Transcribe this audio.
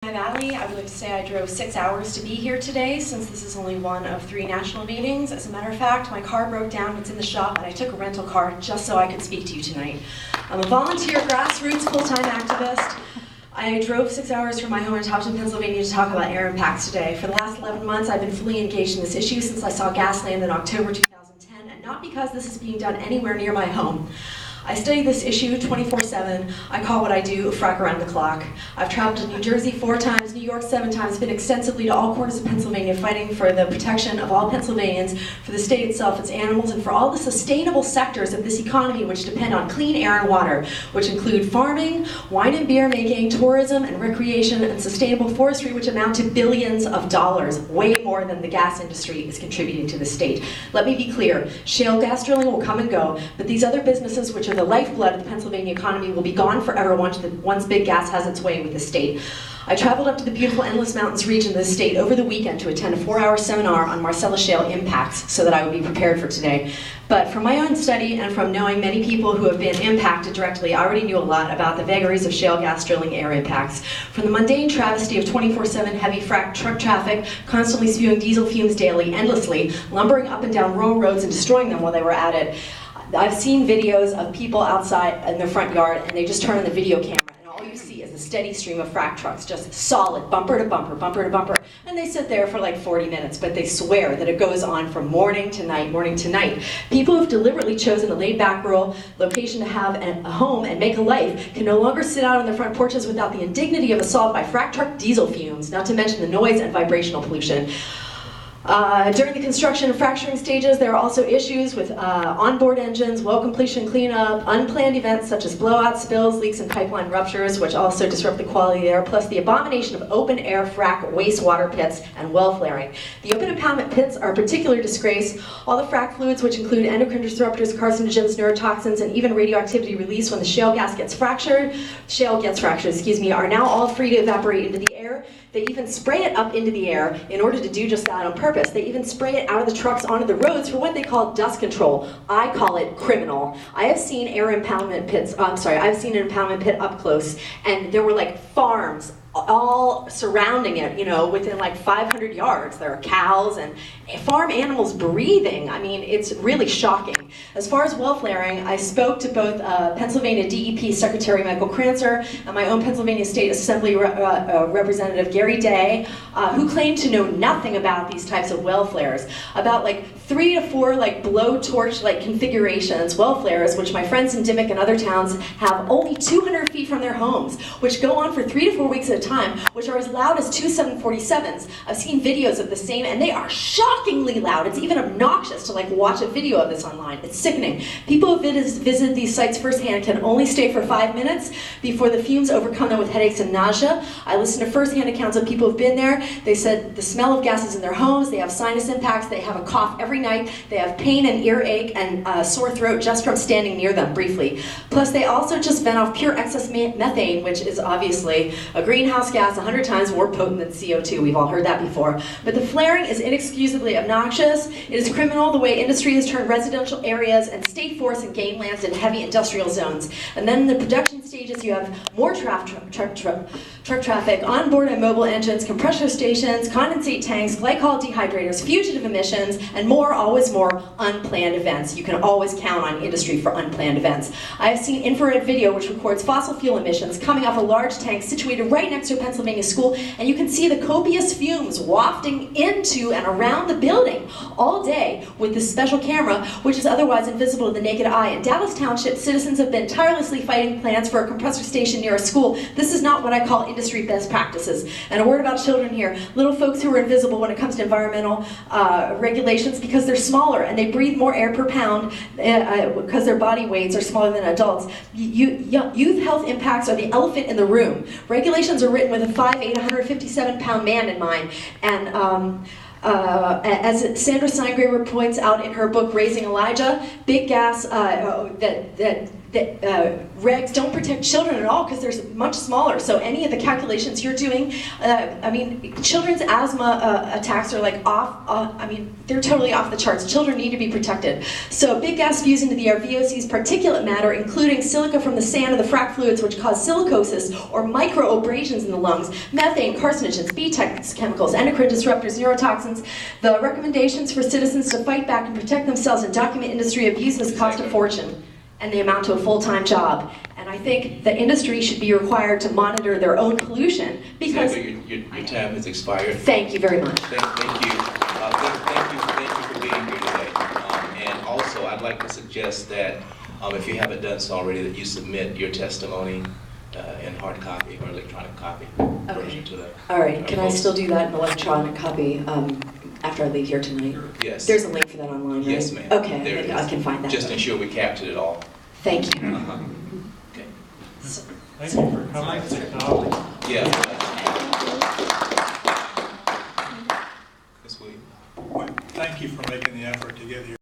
Valley. I would like to say I drove 6 hours to be here today, since this is only one of 3 national meetings. As a matter of fact, my car broke down, it's in the shop, and I took a rental car just so I could speak to you tonight. I'm a volunteer, grassroots, full-time activist. I drove 6 hours from my home in Topton, Pennsylvania to talk about air impacts today. For the last 11 months, I've been fully engaged in this issue since I saw gas land in October 2010, and not because this is being done anywhere near my home. I study this issue 24/7. I call what I do frack around the clock. I've traveled to New Jersey 4 times, New York 7 times, been extensively to all corners of Pennsylvania fighting for the protection of all Pennsylvanians, for the state itself, its animals, and for all the sustainable sectors of this economy which depend on clean air and water, which include farming, wine and beer making, tourism and recreation, and sustainable forestry, which amount to billions of dollars, way more than the gas industry is contributing to the state. Let me be clear, shale gas drilling will come and go, but these other businesses, which are the lifeblood of the Pennsylvania economy, will be gone forever once big gas has its way with the state. I traveled up to the beautiful Endless Mountains region of the state over the weekend to attend a 4-hour seminar on Marcellus Shale impacts so that I would be prepared for today. But from my own study and from knowing many people who have been impacted directly, I already knew a lot about the vagaries of shale gas drilling air impacts. From the mundane travesty of 24/7 heavy frac truck traffic, constantly spewing diesel fumes daily, endlessly, lumbering up and down rural roads and destroying them while they were at it. I've seen videos of people outside in their front yard, and they just turn on the video camera, and all you see is a steady stream of frac trucks, just solid, bumper to bumper, bumper to bumper. And they sit there for like 40 minutes, but they swear that it goes on from morning to night, morning to night. People who've deliberately chosen a laid-back rural location to have a home and make a life can no longer sit out on their front porches without the indignity of assault by frac truck diesel fumes, not to mention the noise and vibrational pollution. During the construction and fracturing stages, there are also issues with onboard engines, well completion cleanup, unplanned events such as blowouts, spills, leaks, and pipeline ruptures, which also disrupt the quality of the air, plus the abomination of open-air frac wastewater pits and well flaring. The open impoundment pits are a particular disgrace. All the frac fluids, which include endocrine disruptors, carcinogens, neurotoxins, and even radioactivity released when the shale gets fractured, are now all free to evaporate into the air. They even spray it up into the air in order to do just that on purpose. They even spray it out of the trucks onto the roads for what they call dust control. I call it criminal. I have seen I've seen an impoundment pit up close, and there were like farms all surrounding it, you know, within like 500 yards. There are cows and farm animals breathing. I mean, it's really shocking. As far as well flaring, I spoke to both Pennsylvania DEP Secretary Michael Kranzer and my own Pennsylvania State Assembly Representative Gary Day, who claimed to know nothing about these types of well flares. About like 3 to 4 like blowtorch like configurations, well flares, which my friends in Dimmock and other towns have only 200 feet from their homes, which go on for 3 to 4 weeks at a time, which are as loud as 2 747s. I've seen videos of the same, and they are shockingly loud. It's even obnoxious to like watch a video of this online. It's sickening. People who visit these sites firsthand can only stay for 5 minutes before the fumes overcome them with headaches and nausea. I listened to firsthand accounts of people who've been there. They said the smell of gases in their homes, they have sinus impacts, they have a cough every night, they have pain and earache and sore throat just from standing near them briefly. Plus they also just vent off pure excess methane, which is obviously a greenhouse gas 100 times more potent than CO2. We've all heard that before. But the flaring is inexcusably obnoxious. It is criminal the way industry has turned residential areas and state forests and game lands into heavy industrial zones. And then in the production stages, you have more truck traffic, onboard and mobile engines, compressor stations, condensate tanks, glycol dehydrators, fugitive emissions, and more, always more, unplanned events. You can always count on industry for unplanned events. I have seen infrared video which records fossil fuel emissions coming off a large tank situated right next to a Pennsylvania school, and you can see the copious fumes wafting into and around the building all day with this special camera, which is otherwise invisible to the naked eye. In Dallas Township, citizens have been tirelessly fighting plans for a compressor station near a school. This is not what I call industry best practices. And a word about children here. Little folks who are invisible when it comes to environmental regulations because they're smaller and they breathe more air per pound because their body weights are smaller than adults. Youth health impacts are the elephant in the room. Regulations are written with a 5'8", 157-pound man in mind. And as Sandra Seingraber points out in her book Raising Elijah, big gas that regs don't protect children at all because they're much smaller. So any of the calculations you're doing, I mean, children's asthma attacks are like I mean, they're totally off the charts. Children need to be protected. So big gas fused into the air VOCs particulate matter, including silica from the sand of the frac fluids, which cause silicosis or microabrasions in the lungs, methane, carcinogens, B-tex chemicals, endocrine disruptors, neurotoxins. The recommendations for citizens to fight back and protect themselves and document industry abuses cost a fortune, and they amount to a full-time job. And I think the industry should be required to monitor their own pollution because... Your time has expired. Thank you very much. Thank you. Thank you for being here today. And also, I'd like to suggest that if you haven't done so already, that you submit your testimony in hard copy or electronic copy version to the... All right, can I still do that in electronic copy after I leave here tonight? Yes. There's a link for that online, right? Yes, ma'am. Okay, I can find that. Just ensure we captured it all. Thank you. Okay. Thank you for coming to college. Yeah. Ms. Williams. Thank you for making the effort to get here.